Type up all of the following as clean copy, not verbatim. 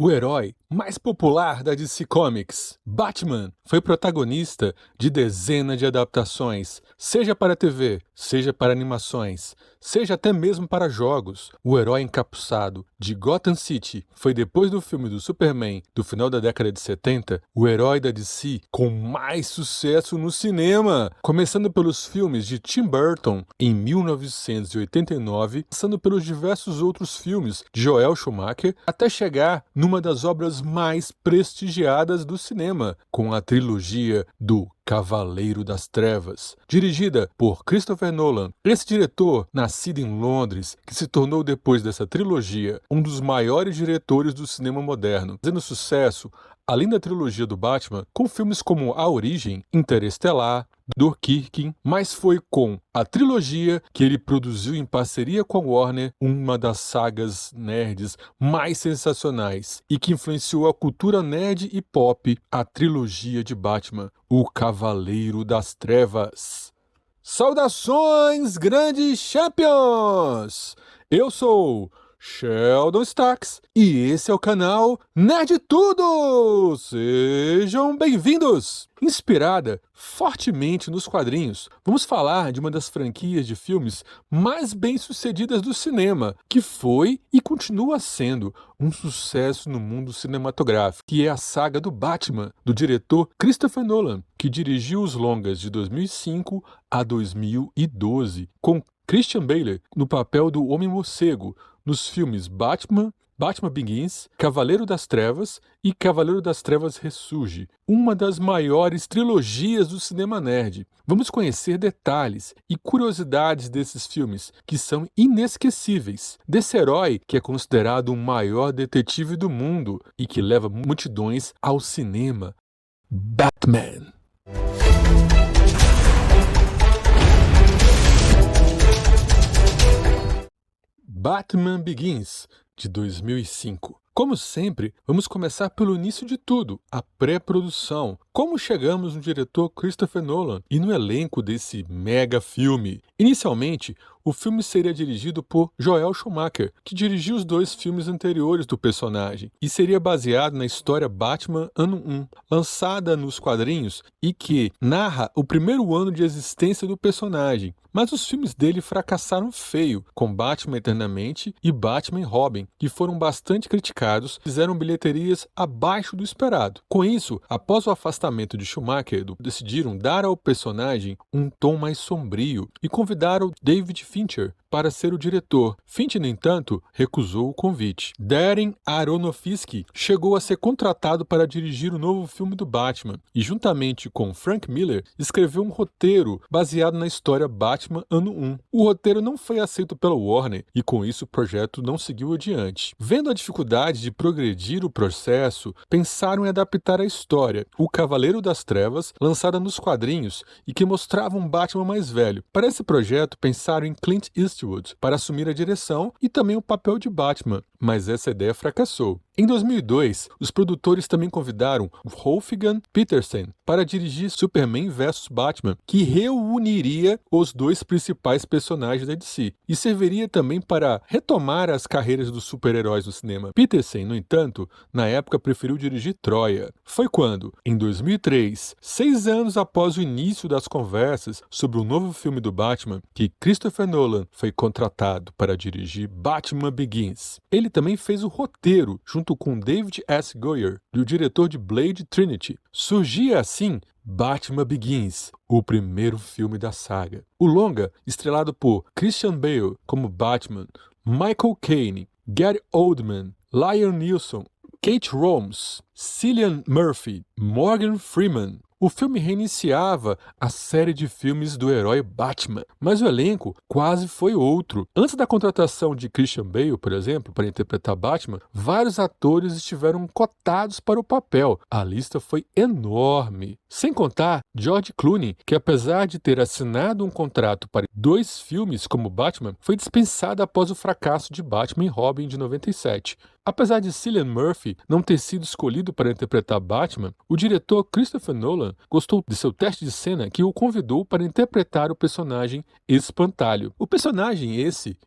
O herói mais popular da DC Comics, Batman, foi protagonista de dezenas de adaptações, seja para TV, seja para animações, seja até mesmo para jogos. O herói encapuçado de Gotham City foi, depois do filme do Superman do final da década de 70, o herói da DC com mais sucesso no cinema, começando pelos filmes de Tim Burton em 1989, passando pelos diversos outros filmes de Joel Schumacher, até chegar numa das obras mais prestigiadas do cinema, com a trilogia do Cavaleiro das Trevas, dirigida por Christopher Nolan. Esse diretor, nascido em Londres, que se tornou depois dessa trilogia um dos maiores diretores do cinema moderno, fazendo sucesso, além da trilogia do Batman, com filmes como A Origem, Interestelar, Dunkirk, mas foi com a trilogia que ele produziu em parceria com a Warner uma das sagas nerds mais sensacionais e que influenciou a cultura nerd e pop, a trilogia de Batman, O Cavaleiro das Trevas. Saudações, grandes champions! Eu sou Sheldon Stacks e esse é o canal Nerd Tudo! Sejam bem-vindos! Inspirada fortemente nos quadrinhos, vamos falar de uma das franquias de filmes mais bem-sucedidas do cinema, que foi e continua sendo um sucesso no mundo cinematográfico, que é a saga do Batman, do diretor Christopher Nolan, que dirigiu os longas de 2005 a 2012, com Christian Bale no papel do Homem-Morcego, nos filmes Batman Begins, Cavaleiro das Trevas e Cavaleiro das Trevas Ressurge, uma das maiores trilogias do cinema nerd. Vamos conhecer detalhes e curiosidades desses filmes, que são inesquecíveis, desse herói que é considerado o maior detetive do mundo e que leva multidões ao cinema. Batman. Batman Begins, de 2005. Como sempre, vamos começar pelo início de tudo, a pré-produção. Como chegamos no diretor Christopher Nolan e no elenco desse mega filme? Inicialmente, o filme seria dirigido por Joel Schumacher, que dirigiu os dois filmes anteriores do personagem, e seria baseado na história Batman Ano 1, lançada nos quadrinhos e que narra o primeiro ano de existência do personagem. Mas os filmes dele fracassaram feio, com Batman Eternamente e Batman e Robin, que foram bastante criticados, fizeram bilheterias abaixo do esperado. Com isso, após o afastamento de Schumacher, decidiram dar ao personagem um tom mais sombrio e convidaram David Fincher para ser o diretor. Fincher, no entanto, recusou o convite. Darren Aronofsky chegou a ser contratado para dirigir o novo filme do Batman e, juntamente com Frank Miller, escreveu um roteiro baseado na história Batman Ano 1. O roteiro não foi aceito pela Warner e, com isso, o projeto não seguiu adiante. Vendo a dificuldade de progredir o processo, pensaram em adaptar a história, O Cavaleiro das Trevas, lançada nos quadrinhos e que mostrava um Batman mais velho. Para esse projeto, pensaram em Clint Eastwood para assumir a direção e também o papel de Batman, mas essa ideia fracassou. Em 2002, os produtores também convidaram Wolfgang Petersen para dirigir Superman vs Batman, que reuniria os dois principais personagens da DC e serviria também para retomar as carreiras dos super-heróis no cinema. Petersen, no entanto, na época preferiu dirigir Troia. Foi quando, em 2003, 6 anos após o início das conversas sobre o novo filme do Batman, que Christopher Nolan foi contratado para dirigir Batman Begins. Ele também fez o roteiro, junto com David S. Goyer, o diretor de Blade Trinity. Surgia assim Batman Begins, o primeiro filme da saga. O longa, estrelado por Christian Bale como Batman, Michael Caine, Gary Oldman, Liam Neeson, Kate Holmes, Cillian Murphy, Morgan Freeman. O filme reiniciava a série de filmes do herói Batman, mas o elenco quase foi outro. Antes da contratação de Christian Bale, por exemplo, para interpretar Batman, vários atores estiveram cotados para o papel. A lista foi enorme. Sem contar George Clooney, que apesar de ter assinado um contrato para 2 filmes como Batman, foi dispensado após o fracasso de Batman e Robin de 97. Apesar de Cillian Murphy não ter sido escolhido para interpretar Batman, o diretor Christopher Nolan gostou de seu teste de cena que o convidou para interpretar o personagem Espantalho. O personagem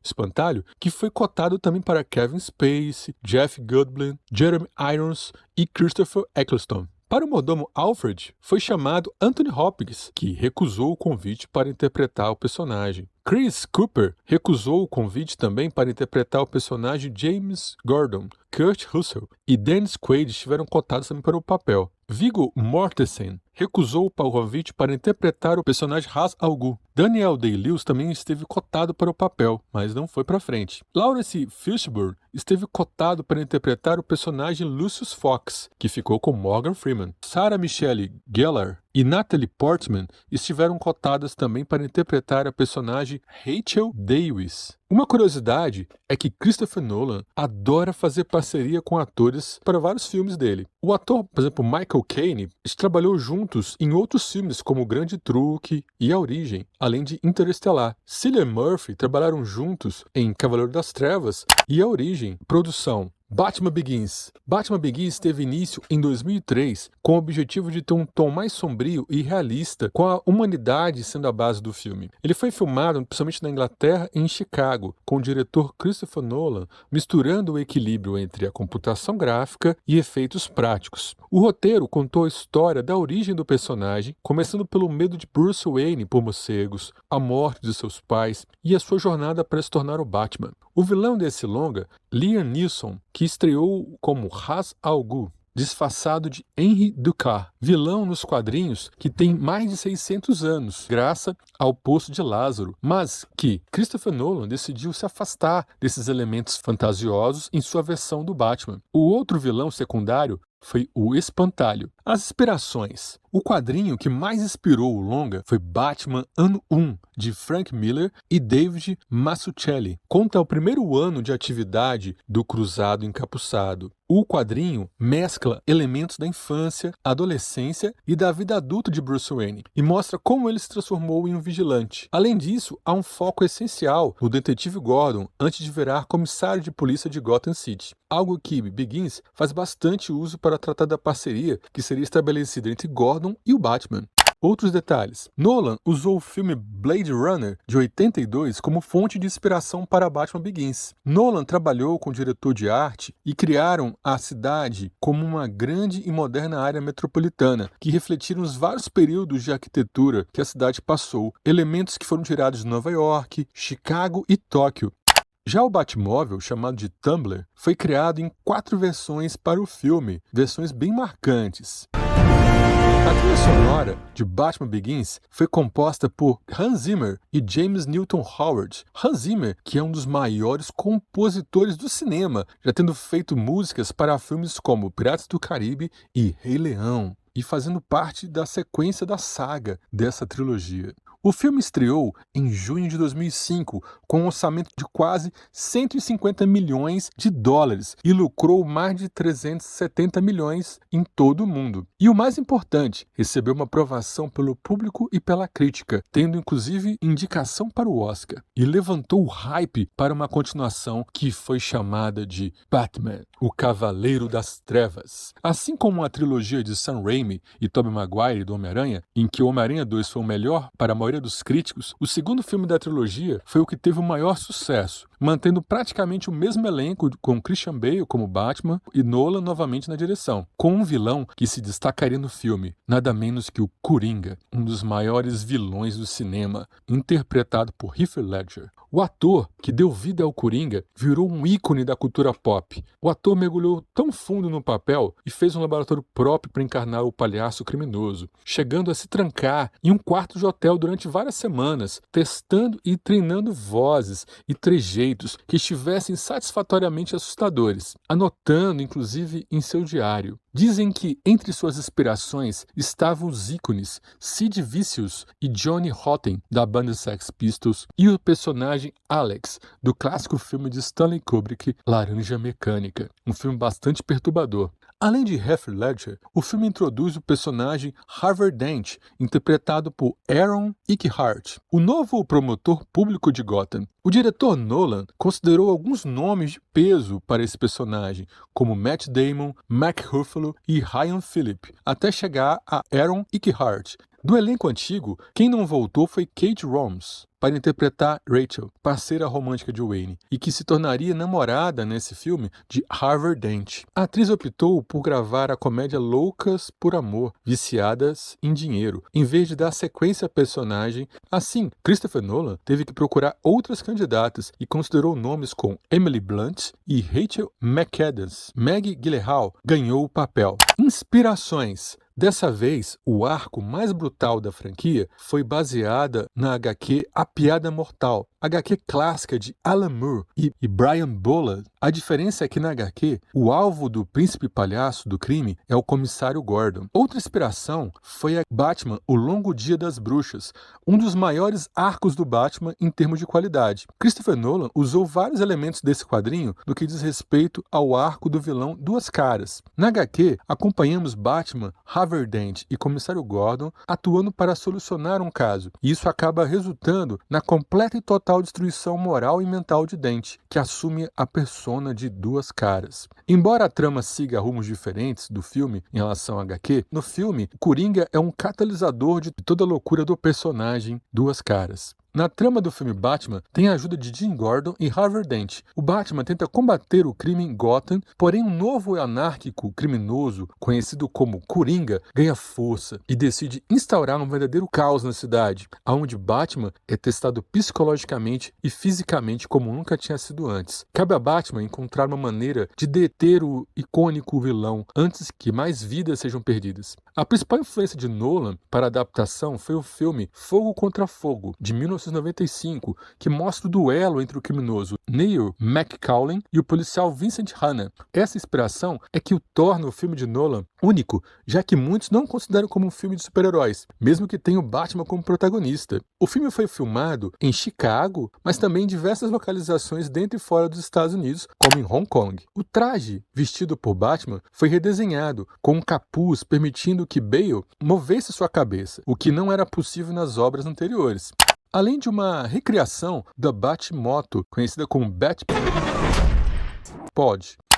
Espantalho, que foi cotado também para Kevin Spacey, Jeff Goldblum, Jeremy Irons e Christopher Eccleston. Para o mordomo Alfred, foi chamado Anthony Hopkins, que recusou o convite para interpretar o personagem. Chris Cooper recusou o convite também para interpretar o personagem James Gordon. Kurt Russell e Dennis Quaid estiveram cotados também para o papel. Viggo Mortensen recusou o convite para interpretar o personagem Ra's al Ghul. Daniel Day-Lewis também esteve cotado para o papel, mas não foi para frente. Lawrence Fishburne esteve cotado para interpretar o personagem Lucius Fox, que ficou com Morgan Freeman. Sarah Michelle Gellar e Natalie Portman estiveram cotadas também para interpretar a personagem Rachel Davies. Uma curiosidade é que Christopher Nolan adora fazer parceria com atores para vários filmes dele. O ator, por exemplo, Michael Caine, trabalhou juntos em outros filmes como O Grande Truque e A Origem, além de Interestelar. Cillian Murphy trabalharam juntos em Cavaleiro das Trevas e A Origem, produção Batman Begins. Batman Begins teve início em 2003 com o objetivo de ter um tom mais sombrio e realista, com a humanidade sendo a base do filme. Ele foi filmado principalmente na Inglaterra e em Chicago, com o diretor Christopher Nolan misturando o equilíbrio entre a computação gráfica e efeitos práticos. O roteiro contou a história da origem do personagem, começando pelo medo de Bruce Wayne por morcegos, a morte de seus pais e a sua jornada para se tornar o Batman. O vilão desse longa, Liam Neeson, que estreou como Ra's al Ghul, disfarçado de Henry Ducard, vilão nos quadrinhos que tem mais de 600 anos, graças ao Poço de Lázaro, mas que Christopher Nolan decidiu se afastar desses elementos fantasiosos em sua versão do Batman. O outro vilão secundário foi o Espantalho. As inspirações. O quadrinho que mais inspirou o longa foi Batman Ano 1, de Frank Miller e David Mazzucchelli. Conta o primeiro ano de atividade do Cruzado Encapuçado. O quadrinho mescla elementos da infância, adolescência e da vida adulta de Bruce Wayne e mostra como ele se transformou em um vigilante. Além disso, há um foco essencial no detetive Gordon antes de virar comissário de polícia de Gotham City, algo que Begins faz bastante uso para tratar da parceria que seria estabelecida entre Gordon e o Batman. Outros detalhes. Nolan usou o filme Blade Runner, de 82, como fonte de inspiração para Batman Begins. Nolan trabalhou com o diretor de arte e criaram a cidade como uma grande e moderna área metropolitana, que refletiram os vários períodos de arquitetura que a cidade passou, elementos que foram tirados de Nova York, Chicago e Tóquio. Já o Batmóvel, chamado de Tumbler, foi criado em 4 versões para o filme, versões bem marcantes. A trilha sonora de Batman Begins foi composta por Hans Zimmer e James Newton Howard. Hans Zimmer, que é um dos maiores compositores do cinema, já tendo feito músicas para filmes como Piratas do Caribe e Rei Leão, e fazendo parte da sequência da saga dessa trilogia. O filme estreou em junho de 2005 com um orçamento de quase 150 milhões de dólares e lucrou mais de 370 milhões em todo o mundo. E o mais importante, recebeu uma aprovação pelo público e pela crítica, tendo inclusive indicação para o Oscar, e levantou o hype para uma continuação que foi chamada de Batman, o Cavaleiro das Trevas. Assim como a trilogia de Sam Raimi e Tobey Maguire do Homem-Aranha, em que o Homem-Aranha 2 foi o melhor para a maioria dos críticos, o segundo filme da trilogia foi o que teve o maior sucesso, mantendo praticamente o mesmo elenco com Christian Bale como Batman e Nolan novamente na direção, com um vilão que se destacaria no filme, nada menos que o Coringa, um dos maiores vilões do cinema, interpretado por Heath Ledger. O ator que deu vida ao Coringa virou um ícone da cultura pop. O ator mergulhou tão fundo no papel e fez um laboratório próprio para encarnar o palhaço criminoso, chegando a se trancar em um quarto de hotel durante várias semanas, testando e treinando vozes e trejeitos que estivessem satisfatoriamente assustadores, anotando inclusive em seu diário. Dizem que entre suas inspirações estavam os ícones Sid Vicious e Johnny Rotten, da banda Sex Pistols, e o personagem personagem Alex, do clássico filme de Stanley Kubrick, Laranja Mecânica, um filme bastante perturbador. Além de Heath Ledger, o filme introduz o personagem Harvey Dent, interpretado por Aaron Eckhart, o novo promotor público de Gotham. O diretor Nolan considerou alguns nomes de peso para esse personagem, como Matt Damon, Mark Ruffalo e Ryan Phillip, até chegar a Aaron Eckhart. Do elenco antigo, quem não voltou foi Kate Holmes, para interpretar Rachel, parceira romântica de Wayne, e que se tornaria namorada nesse filme de Harvey Dent. A atriz optou por gravar a comédia Loucas por Amor, Viciadas em Dinheiro, em vez de dar sequência à personagem. Assim, Christopher Nolan teve que procurar outras candidatas e considerou nomes com Emily Blunt e Rachel McAdams. Maggie Gyllenhaal ganhou o papel. Inspirações. Dessa vez, o arco mais brutal da franquia foi baseada na HQ A Piada Mortal, HQ clássica de Alan Moore e Brian Bolland. A diferença é que na HQ, o alvo do príncipe palhaço do crime é o comissário Gordon. Outra inspiração foi a Batman, O Longo Dia das Bruxas, um dos maiores arcos do Batman em termos de qualidade. Christopher Nolan usou vários elementos desse quadrinho no que diz respeito ao arco do vilão Duas Caras. Na HQ, acompanhamos Batman, Harvey Dent e comissário Gordon atuando para solucionar um caso, e isso acaba resultando na completa e total destruição moral e mental de Dent, que assume a persona de Duas Caras. Embora a trama siga rumos diferentes do filme em relação ao HQ, no filme, Coringa é um catalisador de toda a loucura do personagem Duas Caras. Na trama do filme Batman, tem a ajuda de Jim Gordon e Harvey Dent. O Batman tenta combater o crime em Gotham, porém um novo anárquico criminoso, conhecido como Coringa, ganha força e decide instaurar um verdadeiro caos na cidade, onde Batman é testado psicologicamente e fisicamente como nunca tinha sido antes. Cabe a Batman encontrar uma maneira de deter o icônico vilão antes que mais vidas sejam perdidas. A principal influência de Nolan para a adaptação foi o filme Fogo contra Fogo, de 1995, que mostra o duelo entre o criminoso Neil McCauley e o policial Vincent Hanna. Essa inspiração é que o torna o filme de Nolan único, já que muitos não consideram como um filme de super-heróis, mesmo que tenha o Batman como protagonista. O filme foi filmado em Chicago, mas também em diversas localizações dentro e fora dos Estados Unidos, como em Hong Kong. O traje vestido por Batman foi redesenhado, com um capuz permitindo que Bale movesse sua cabeça, o que não era possível nas obras anteriores. Além de uma recriação da Batmoto, conhecida como Batpod.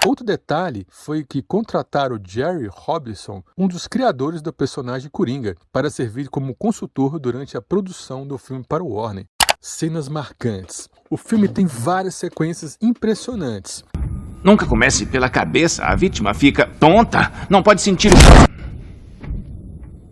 Outro detalhe foi que contrataram Jerry Robinson, um dos criadores do personagem Coringa, para servir como consultor durante a produção do filme para o Warner. Cenas marcantes. O filme tem várias sequências impressionantes. Nunca comece pela cabeça, a vítima fica tonta, não pode sentir o...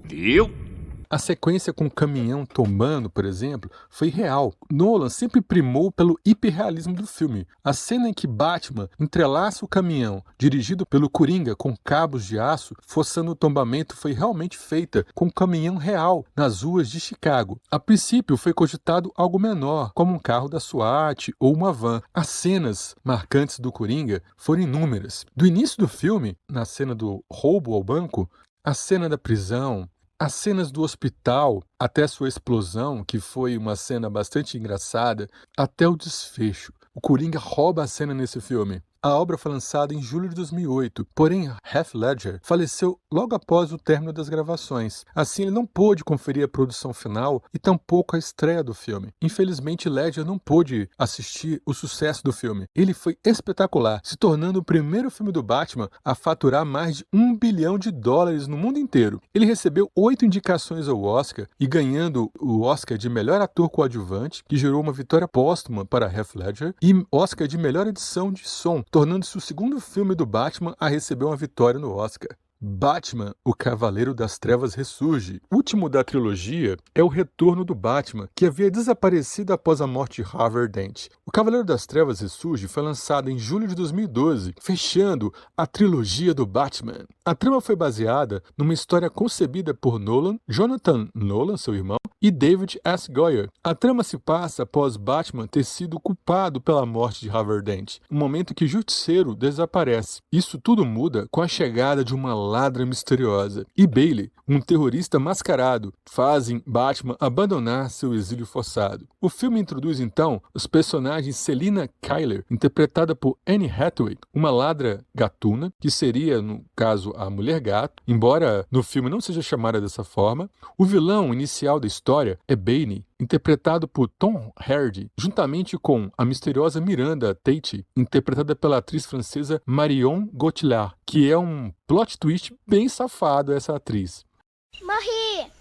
Viu? A sequência com o caminhão tombando, por exemplo, foi real. Nolan sempre primou pelo hiperrealismo do filme. A cena em que Batman entrelaça o caminhão, dirigido pelo Coringa com cabos de aço, forçando o tombamento, foi realmente feita com um caminhão real nas ruas de Chicago. A princípio foi cogitado algo menor, como um carro da SWAT ou uma van. As cenas marcantes do Coringa foram inúmeras. Do início do filme, na cena do roubo ao banco, a cena da prisão, as cenas do hospital, até sua explosão, que foi uma cena bastante engraçada, até o desfecho. O Coringa rouba a cena nesse filme. A obra foi lançada em julho de 2008, porém Heath Ledger faleceu logo após o término das gravações. Assim, ele não pôde conferir a produção final e tampouco a estreia do filme. Infelizmente, Ledger não pôde assistir o sucesso do filme. Ele foi espetacular, se tornando o primeiro filme do Batman a faturar mais de $1 bilhão no mundo inteiro. Ele recebeu 8 indicações ao Oscar e ganhando o Oscar de melhor ator coadjuvante, que gerou uma vitória póstuma para Heath Ledger, e Oscar de melhor edição de som, tornando-se o segundo filme do Batman a receber uma vitória no Oscar. Batman, o Cavaleiro das Trevas ressurge. O último da trilogia é o retorno do Batman, que havia desaparecido após a morte de Harvey Dent. O Cavaleiro das Trevas ressurge foi lançado em julho de 2012, fechando a trilogia do Batman. A trama foi baseada numa história concebida por Nolan, Jonathan Nolan, seu irmão, e David S. Goyer. A trama se passa após Batman ter sido culpado pela morte de Harvey Dent, no momento que o justiceiro desaparece. Isso tudo muda com a chegada de uma ladra misteriosa, e Bailey, um terrorista mascarado, fazem Batman abandonar seu exílio forçado. O filme introduz então os personagens Selina Kyler, interpretada por Anne Hathaway, uma ladra gatuna, que seria, no caso, a Mulher Gato, embora no filme não seja chamada dessa forma. O vilão inicial da história é Bane, interpretado por Tom Hardy, juntamente com a misteriosa Miranda Tate, interpretada pela atriz francesa Marion Cotillard, que é um plot twist bem safado essa atriz. Morri!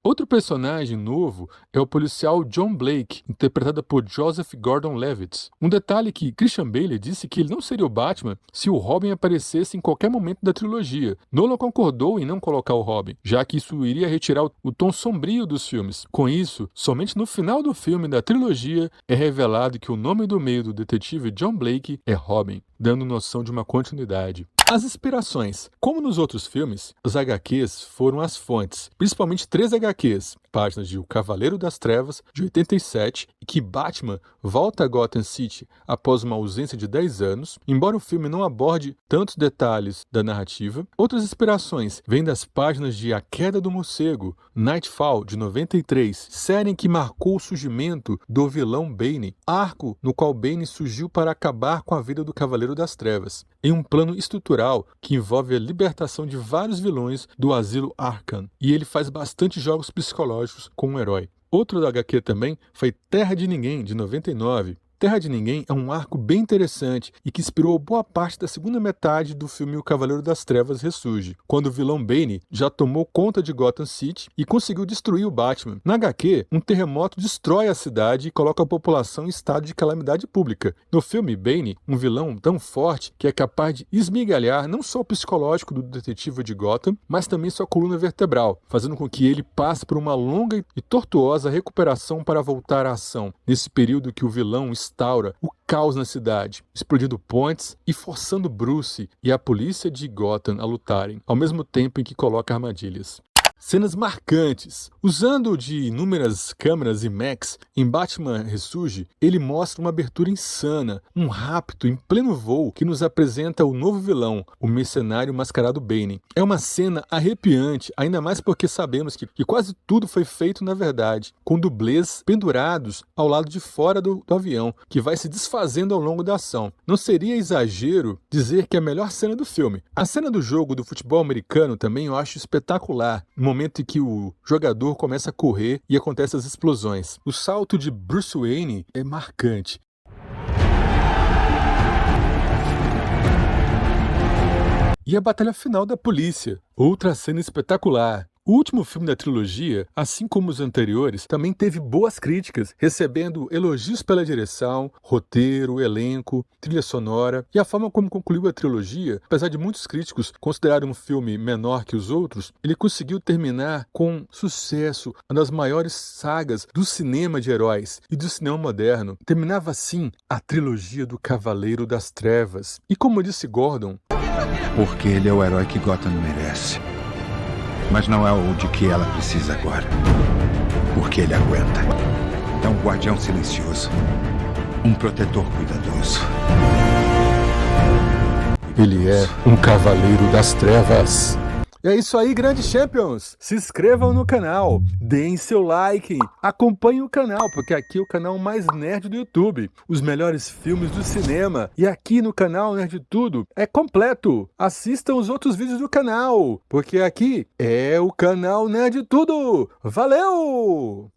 Outro personagem novo é o policial John Blake, interpretado por Joseph Gordon-Levitt. Um detalhe que Christian Bale disse que ele não seria o Batman se o Robin aparecesse em qualquer momento da trilogia. Nolan concordou em não colocar o Robin, já que isso iria retirar o tom sombrio dos filmes. Com isso, somente no final do filme da trilogia é revelado que o nome do meio do detetive John Blake é Robin, dando noção de uma continuidade. As inspirações. Como nos outros filmes, os HQs foram as fontes, principalmente 3 HQs, páginas de O Cavaleiro das Trevas, de 87, e que Batman volta a Gotham City após uma ausência de 10 anos, embora o filme não aborde tantos detalhes da narrativa. Outras inspirações vêm das páginas de A Queda do Morcego, Nightfall, de 93, série que marcou o surgimento do vilão Bane, arco no qual Bane surgiu para acabar com a vida do Cavaleiro das Trevas, em um plano estrutural que envolve a libertação de vários vilões do asilo Arkham, e ele faz bastante jogos psicológicos com o herói. Outro da HQ também foi Terra de Ninguém, de 99. Terra de Ninguém é um arco bem interessante e que inspirou boa parte da segunda metade do filme O Cavaleiro das Trevas Ressurge, quando o vilão Bane já tomou conta de Gotham City e conseguiu destruir o Batman. Na HQ, um terremoto destrói a cidade e coloca a população em estado de calamidade pública. No filme, Bane, um vilão tão forte que é capaz de esmigalhar não só o psicológico do detetive de Gotham, mas também sua coluna vertebral, fazendo com que ele passe por uma longa e tortuosa recuperação para voltar à ação, nesse período que o vilão instaura o caos na cidade, explodindo pontes e forçando Bruce e a polícia de Gotham a lutarem, ao mesmo tempo em que coloca armadilhas. Cenas marcantes. Usando de inúmeras câmeras IMAX, em Batman Ressurge, ele mostra uma abertura insana, um rapto em pleno voo que nos apresenta o novo vilão, o mercenário mascarado Bane. É uma cena arrepiante, ainda mais porque sabemos que quase tudo foi feito na verdade, com dublês pendurados ao lado de fora do avião, que vai se desfazendo ao longo da ação. Não seria exagero dizer que é a melhor cena do filme. A cena do jogo do futebol americano também eu acho espetacular, no momento em que o jogador começa a correr e acontecem as explosões. O salto de Bruce Wayne é marcante. E a batalha final da polícia, outra cena espetacular. O último filme da trilogia, assim como os anteriores, também teve boas críticas, recebendo elogios pela direção, roteiro, elenco, trilha sonora e a forma como concluiu a trilogia. Apesar de muitos críticos considerarem um filme menor que os outros, ele conseguiu terminar com sucesso, uma das maiores sagas do cinema de heróis e do cinema moderno. Terminava assim a trilogia do Cavaleiro das Trevas. E como disse Gordon, porque ele é o herói que Gotham merece. Mas não é o de que ela precisa agora. Porque ele aguenta. É um guardião silencioso. Um protetor cuidadoso. Ele é um Cavaleiro das Trevas. É isso aí, grandes champions! Se inscrevam no canal, deem seu like, acompanhem o canal, porque aqui é o canal mais nerd do YouTube. Os melhores filmes do cinema. E aqui no canal Nerd Tudo é completo. Assistam os outros vídeos do canal, porque aqui é o canal Nerd Tudo. Valeu!